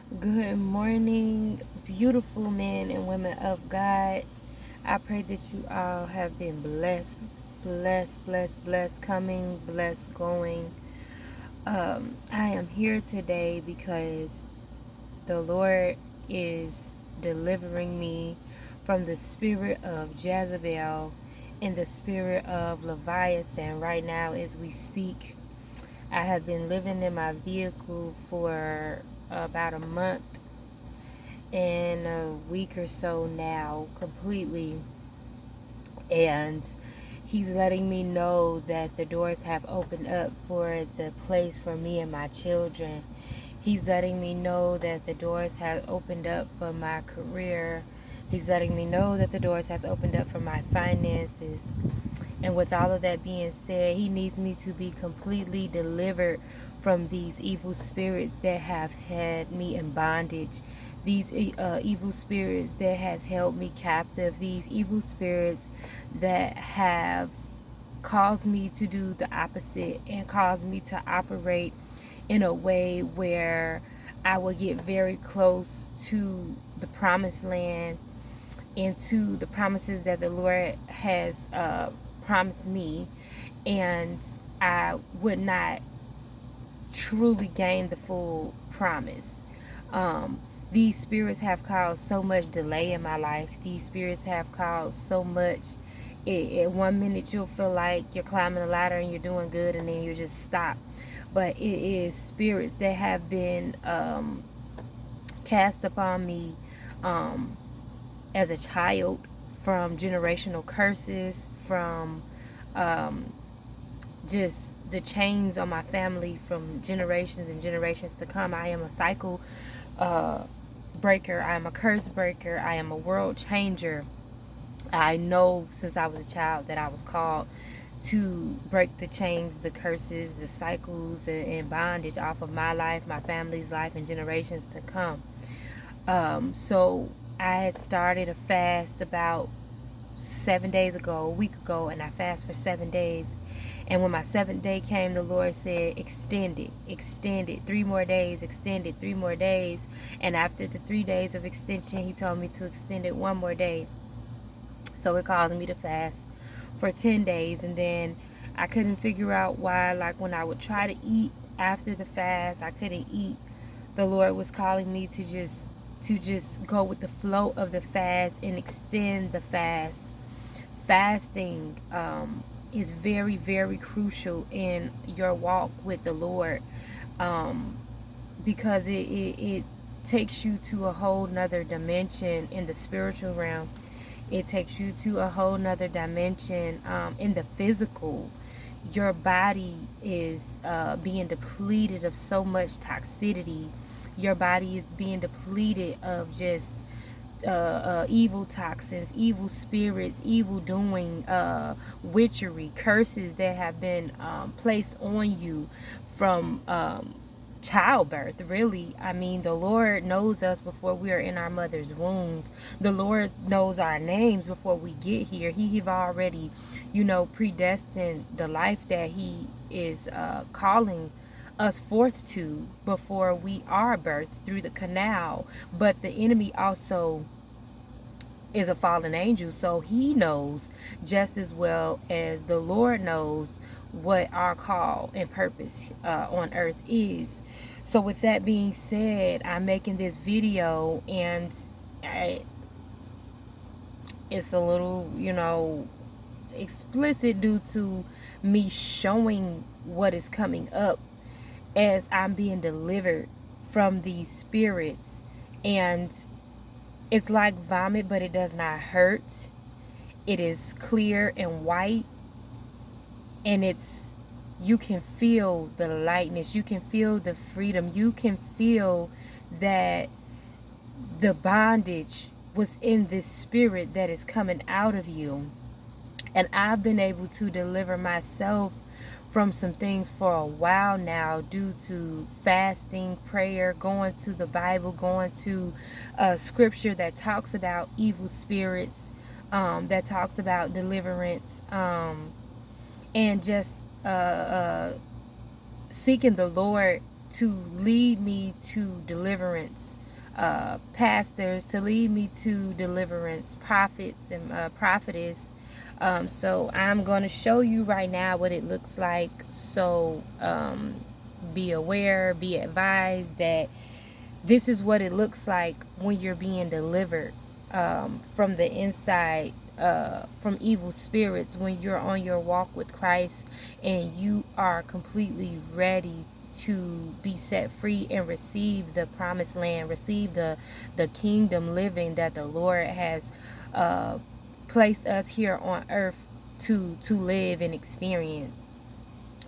Good morning, beautiful men and women of God. I pray that you all have been blessed coming, blessed going. I am here today because the Lord is delivering me from the spirit of Jezebel and the spirit of Leviathan right now as we speak. I have been living in my vehicle for about a month and a week or so now completely, and he's letting me know that the doors have opened up for the place for me and my children. He's letting me know that the doors have opened up for my career. He's letting me know that the doors has opened up for my finances. And with all of that being said, he needs me to be completely delivered from these evil spirits that have had me in bondage. These evil spirits that has held me captive. These evil spirits that have caused me to do the opposite and caused me to operate in a way where I will get very close to the promised land and to the promises that the Lord has promised me, and I would not truly gain the full promise. Um, these spirits have caused so much delay in my life. These spirits have caused so much. At one minute you'll feel like you're climbing a ladder and you're doing good, and then you just stop. But it is spirits that have been cast upon me um, as a child, from generational curses, from um, just the chains on my family from generations and generations to come. I am a cycle uh, breaker. I am a curse breaker. I am a world changer. I know since I was a child that I was called to break the chains, the curses, the cycles, and bondage off of my life, my family's life, and generations to come. So I had started a fast about 7 days ago, a week ago, and I fasted for 7 days. And when my seventh day came, the Lord said, extend it, 3 more days, extend it, 3 more days. And after the 3 days of extension, He told me to extend it one more day. So it caused me to fast for 10 days. And then I couldn't figure out why, like when I would try to eat after the fast, I couldn't eat. The Lord was calling me to just go with the flow of the fast and extend the fast. Fasting is very, very crucial in your walk with the Lord, um, because it takes you to a whole nother dimension in the spiritual realm. It takes you to a whole nother dimension in the physical. Your body is being depleted of so much toxicity. Your body is being depleted of just evil toxins, evil spirits, evil doing, witchery, curses that have been placed on you from childbirth. Really, I mean, the Lord knows us before we are in our mother's wombs. The Lord knows our names before we get here. He have already, predestined the life that He is calling us forth to before we are birthed through the canal. But the enemy also is a fallen angel, so he knows just as well as the Lord knows what our call and purpose on earth is. So with that being said, I'm making this video, and I, it's a little, explicit due to me showing what is coming up as I'm being delivered from these spirits. And it's like vomit, but it does not hurt. It is clear and white, and you can feel the lightness, you can feel the freedom, you can feel that the bondage was in this spirit that is coming out of you. And I've been able to deliver myself from some things for a while now, due to fasting, prayer, going to the Bible, going to scripture that talks about evil spirits, that talks about deliverance, and just seeking the Lord to lead me to deliverance pastors, to lead me to deliverance prophets and prophetess. So I'm going to show you right now what it looks like. So be aware, be advised that this is what it looks like when you're being delivered from the inside, from evil spirits, when you're on your walk with Christ and you are completely ready to be set free and receive the promised land, receive the kingdom living that the Lord has uh, placed us here on earth to live and experience.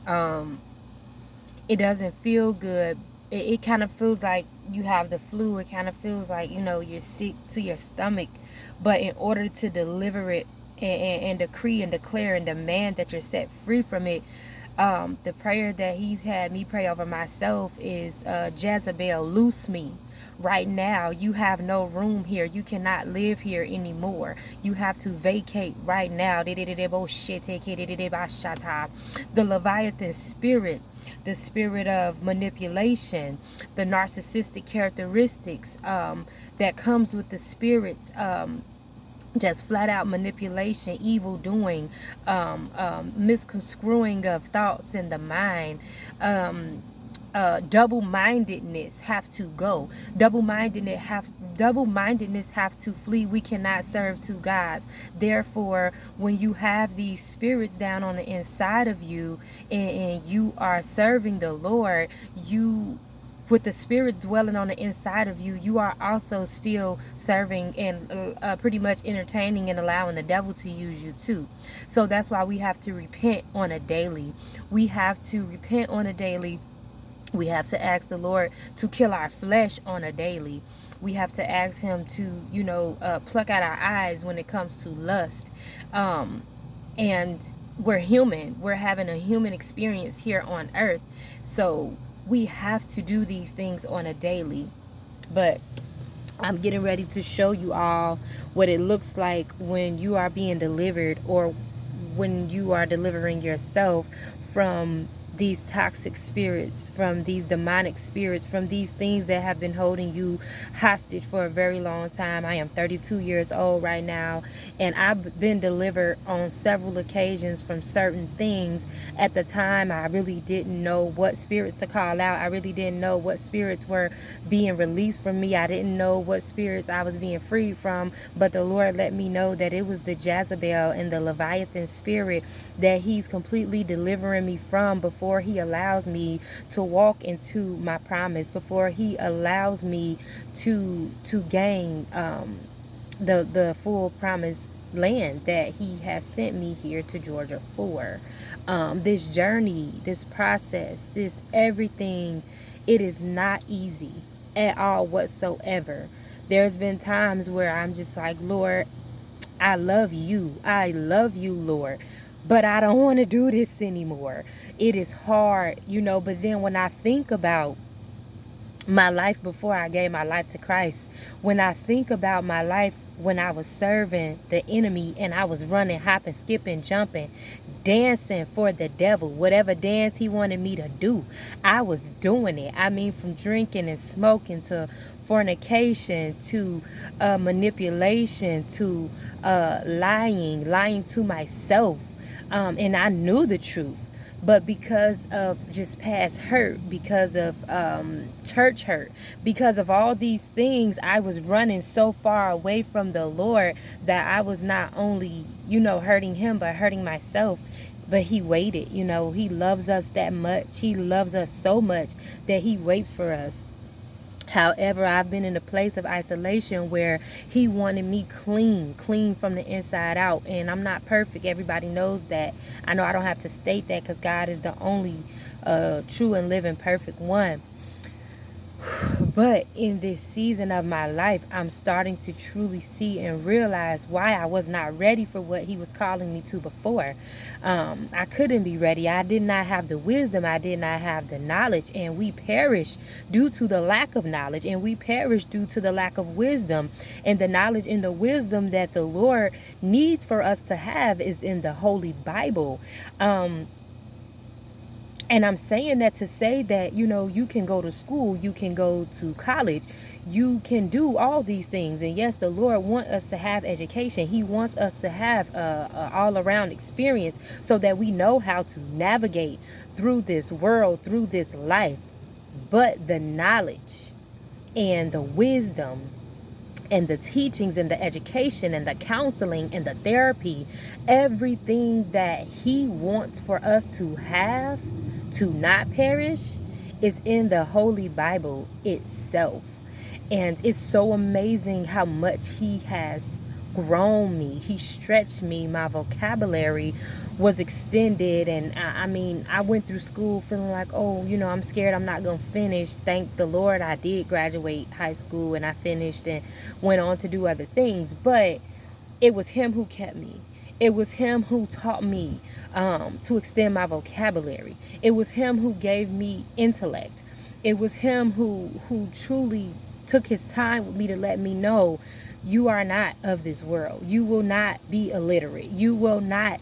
Um, it doesn't feel good. It kind of feels like you have the flu. It kind of feels like, you're sick to your stomach. But in order to deliver it and decree and declare and demand that you're set free from it, the prayer that he's had me pray over myself is, Jezebel, loose me. Right now, you have no room here. You cannot live here anymore. You have to vacate right now. The Leviathan spirit, the spirit of manipulation, the narcissistic characteristics that comes with the spirits. Just flat out manipulation, evil doing, misconstruing of thoughts in the mind, double-mindedness have to go. Double-mindedness have to flee. We cannot serve two gods. Therefore, when you have these spirits down on the inside of you, and you are serving the Lord, you, with the spirit dwelling on the inside of you, you are also still serving and pretty much entertaining and allowing the devil to use you too. So that's why we have to repent on a daily. We have to repent on a daily. We have to ask the Lord to kill our flesh on a daily. We have to ask him to, pluck out our eyes when it comes to lust. And we're human. We're having a human experience here on earth. So we have to do these things on a daily. But I'm getting ready to show you all what it looks like when you are being delivered, or when you are delivering yourself from these toxic spirits, from these demonic spirits, from these things that have been holding you hostage for a very long time. I am 32 years old right now, and I've been delivered on several occasions from certain things. At the time, I really didn't know what spirits to call out. I really didn't know what spirits were being released from me. I didn't know what spirits I was being freed from, but the Lord let me know that it was the Jezebel and the Leviathan spirit that he's completely delivering me from, before he allows me to walk into my promise, before he allows me to gain the full promised land that he has sent me here to Georgia for. This journey, this process, this everything, it is not easy at all whatsoever. There's been times where I'm just like, Lord, I love you. I love you, Lord. But I don't want to do this anymore. It is hard, but then when I think about my life before I gave my life to Christ, when I think about my life when I was serving the enemy and I was running, hopping, skipping, jumping, dancing for the devil, whatever dance he wanted me to do, I was doing it. I mean, from drinking and smoking to fornication to manipulation to lying to myself. And I knew the truth. But because of just past hurt, because of church hurt, because of all these things, I was running so far away from the Lord that I was not only, hurting him, but hurting myself. But he waited, he loves us that much. He loves us so much that he waits for us. However, I've been in a place of isolation where he wanted me clean from the inside out. And I'm not perfect. Everybody knows that. I know I don't have to state that, because God is the only true and living perfect one. But in this season of my life, I'm starting to truly see and realize why I was not ready for what he was calling me to before. I couldn't be ready. I did not have the wisdom. I did not have the knowledge. And we perish due to the lack of knowledge. And we perish due to the lack of wisdom. And the knowledge and the wisdom that the Lord needs for us to have is in the Holy Bible. And I'm saying that to say that, you can go to school, you can go to college, you can do all these things. And yes, the Lord wants us to have education. He wants us to have a all-around experience so that we know how to navigate through this world, through this life. But the knowledge and the wisdom and the teachings and the education and the counseling and the therapy, everything that he wants for us to have, to not perish, is in the Holy Bible itself. And it's so amazing how much he has grown me. He stretched me. My vocabulary was extended. And I mean, I went through school feeling like, oh, I'm scared I'm not going to finish. Thank the Lord I did graduate high school and I finished and went on to do other things. But it was him who kept me. It was him who taught me to extend my vocabulary. It was him who gave me intellect. It was him who truly took his time with me to let me know, you are not of this world. You will not be illiterate. You will not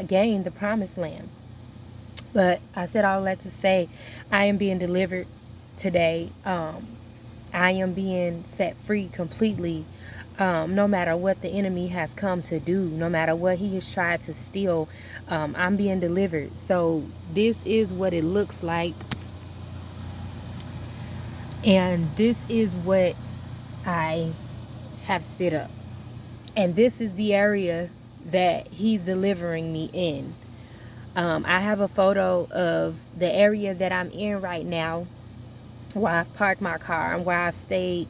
gain the promised land. But I said all that to say, I am being delivered today. I am being set free completely. No matter what the enemy has come to do, no matter what he has tried to steal, I'm being delivered. So this is what it looks like. And this is what I have spit up. And this is the area that he's delivering me in. I have a photo of the area that I'm in right now, where I've parked my car and where I've stayed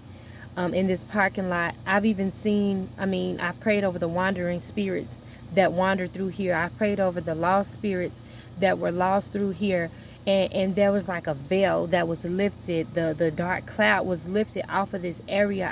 in this parking lot. I've even seen, I've prayed over the wandering spirits that wandered through here. I've prayed over the lost spirits that were lost through here. And there was like a veil that was lifted. The dark cloud was lifted off of this area.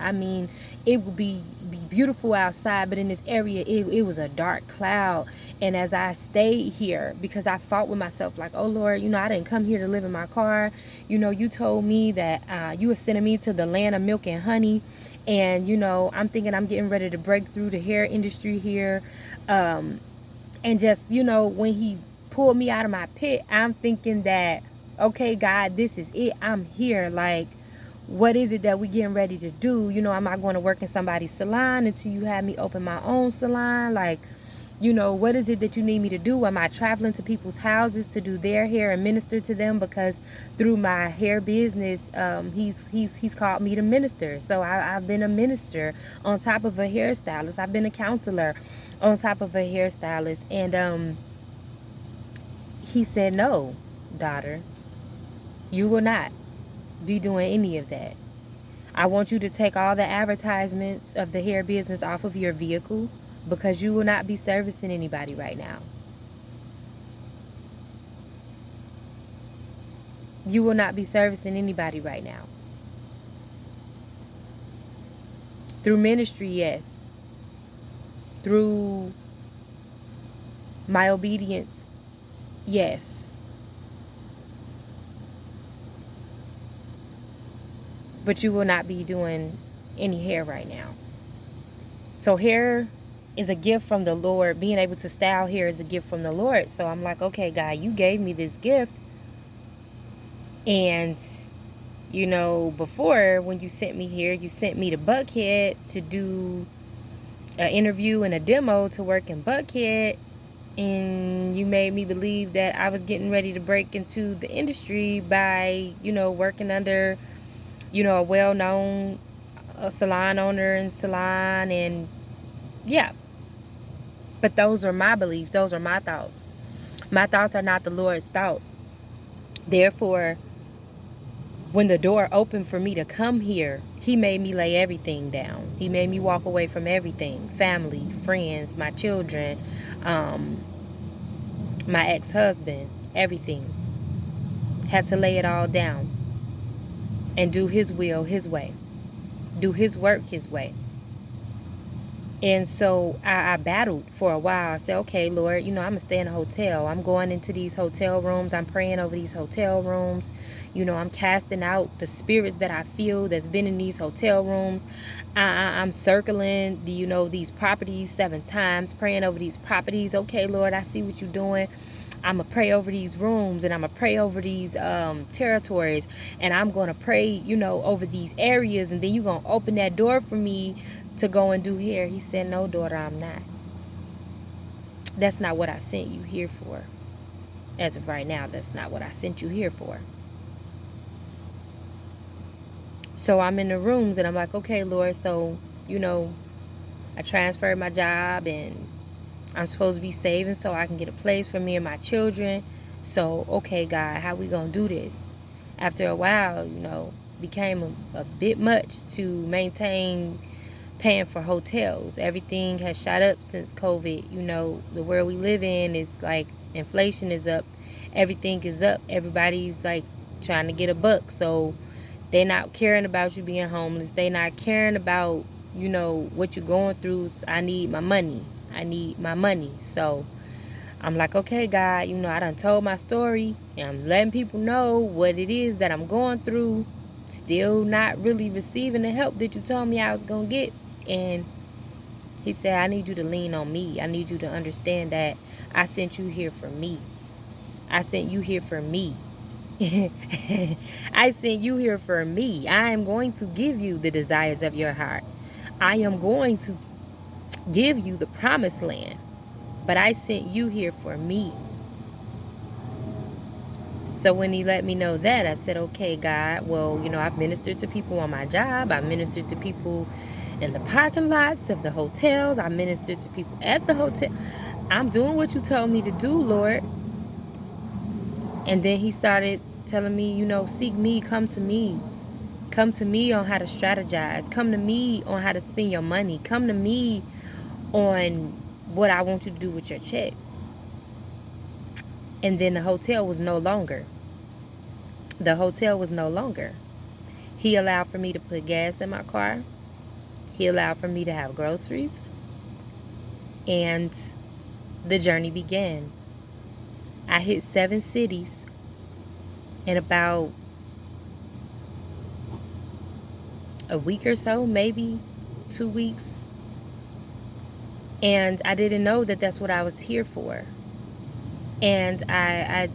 It would be beautiful outside, but in this area, it was a dark cloud. And as I stayed here, because I fought with myself, like, oh Lord, I didn't come here to live in my car. You told me that you were sending me to the land of milk and honey. And, I'm thinking I'm getting ready to break through the hair industry here. And just, when he pulled me out of my pit, I'm thinking that, okay, God, this is it. I'm here. Like, what is it that we getting ready to do? Am I going to work in somebody's salon until you have me open my own salon? Like, what is it that you need me to do? Am I traveling to people's houses to do their hair and minister to them? Because through my hair business, he's called me to minister. So I've been a minister on top of a hairstylist. I've been a counselor on top of a hairstylist. And he said, no, daughter, you will not be doing any of that. I want you to take all the advertisements of the hair business off of your vehicle, because you will not be servicing anybody right now. You will not be servicing anybody right now. Through ministry, yes. Through my obedience, yes. But you will not be doing any hair right now. So hair is a gift from the Lord. Being able to style hair is a gift from the Lord. So I'm like, okay, God, you gave me this gift. And, before, when you sent me here, you sent me to Buckhead to do an interview and a demo to work in Buckhead. And you made me believe that I was getting ready to break into the industry by, working under, a well-known salon owner and salon. And yeah. But those are my beliefs. Those are my thoughts. My thoughts are not the Lord's thoughts. Therefore, when the door opened for me to come here, he made me lay everything down. He made me walk away from everything. Family, friends, my children, my ex-husband, everything. Had to lay it all down and do his will his way. Do his work his way. And so I battled for a while. I said, okay, Lord, I'm going to stay in a hotel. I'm going into these hotel rooms. I'm praying over these hotel rooms. I'm casting out the spirits that I feel that's been in these hotel rooms. I'm circling, these properties 7 times, praying over these properties. Okay, Lord, I see what you're doing. I'm going to pray over these rooms, and I'm going to pray over these territories, and I'm going to pray, over these areas, and then you're going to open that door for me to go and do here. He said, no, daughter, I'm not. That's not what I sent you here for. As of right now, that's not what I sent you here for. So I'm in the rooms, and I'm like, okay, Lord, so, I transferred my job, and I'm supposed to be saving so I can get a place for me and my children. So, okay, God, how we gonna do this? After a while, became a bit much to maintain paying for hotels. Everything has shot up since COVID. The world we live in, it's like inflation is up. Everything is up. Everybody's like trying to get a buck. So they're not caring about you being homeless. They're not caring about, what you're going through. I need my money. I need my money. So I'm like, okay, God, I done told my story, and I'm letting people know what it is that I'm going through. Still not really receiving the help that you told me I was going to get. And he said, I need you to lean on me. I need you to understand that I sent you here for me. I sent you here for me. I sent you here for me. I am going to give you the desires of your heart. I am going to give you the promised land. But I sent you here for me. So when he let me know that, I said, okay, God, well, I've ministered to people on my job. I've ministered to people in the parking lots of the hotels. I ministered to people at the hotel. I'm doing what you told me to do, Lord. And then he started telling me, seek me, come to me. Come to me on how to strategize. Come to me on how to spend your money. Come to me on what I want you to do with your checks. And then the hotel was no longer. He allowed for me to put gas in my car. He allowed for me to have groceries. And the journey began. I hit 7 cities in about a week or so, maybe 2 weeks. And I didn't know that that's what I was here for. And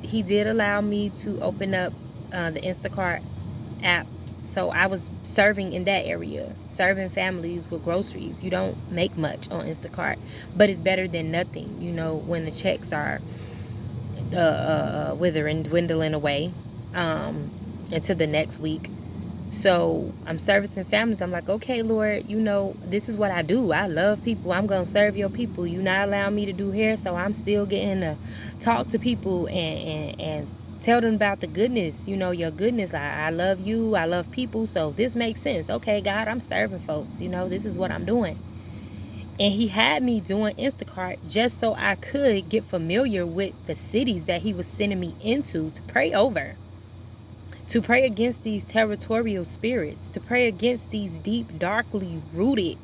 he did allow me to open up the Instacart app. So I was serving in that area, serving families with groceries. You don't make much on Instacart, but it's better than nothing, when the checks are withering, dwindling away into the next week. So I'm servicing families. I'm like, okay, Lord, this is what I do. I love people. I'm going to serve your people. You not allowing me to do hair, so I'm still getting to talk to people and tell them about the goodness, your goodness. I love you. I love people. So this makes sense. Okay, God, I'm serving folks. This is what I'm doing. And he had me doing Instacart just so I could get familiar with the cities that he was sending me into to pray over. To pray against these territorial spirits, to pray against these deep, darkly rooted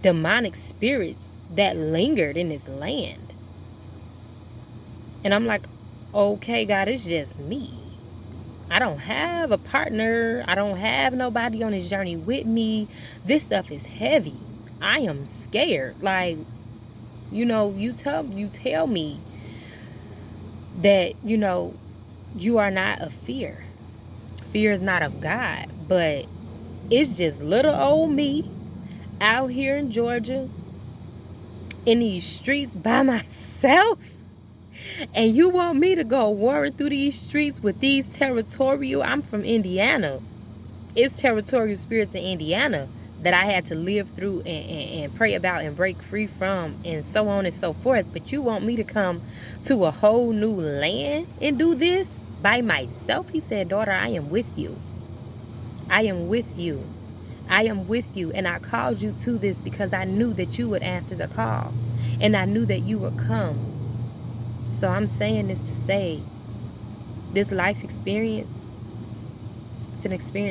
demonic spirits that lingered in this land. And I'm like, okay, God, it's just me. I don't have a partner. I don't have nobody on this journey with me. This stuff is heavy. I am scared. Like, you tell me that, you are not of fear. Fear is not of God, but it's just little old me out here in Georgia in these streets by myself. And you want me to go warring through these streets with these I'm from Indiana. It's territorial spirits in Indiana that I had to live through and pray about and break free from and so on and so forth. But you want me to come to a whole new land and do this by myself? He said, daughter, I am with you. I am with you. I am with you. And I called you to this because I knew that you would answer the call. And I knew that you would come. So I'm saying this to say, this life experience, it's an experience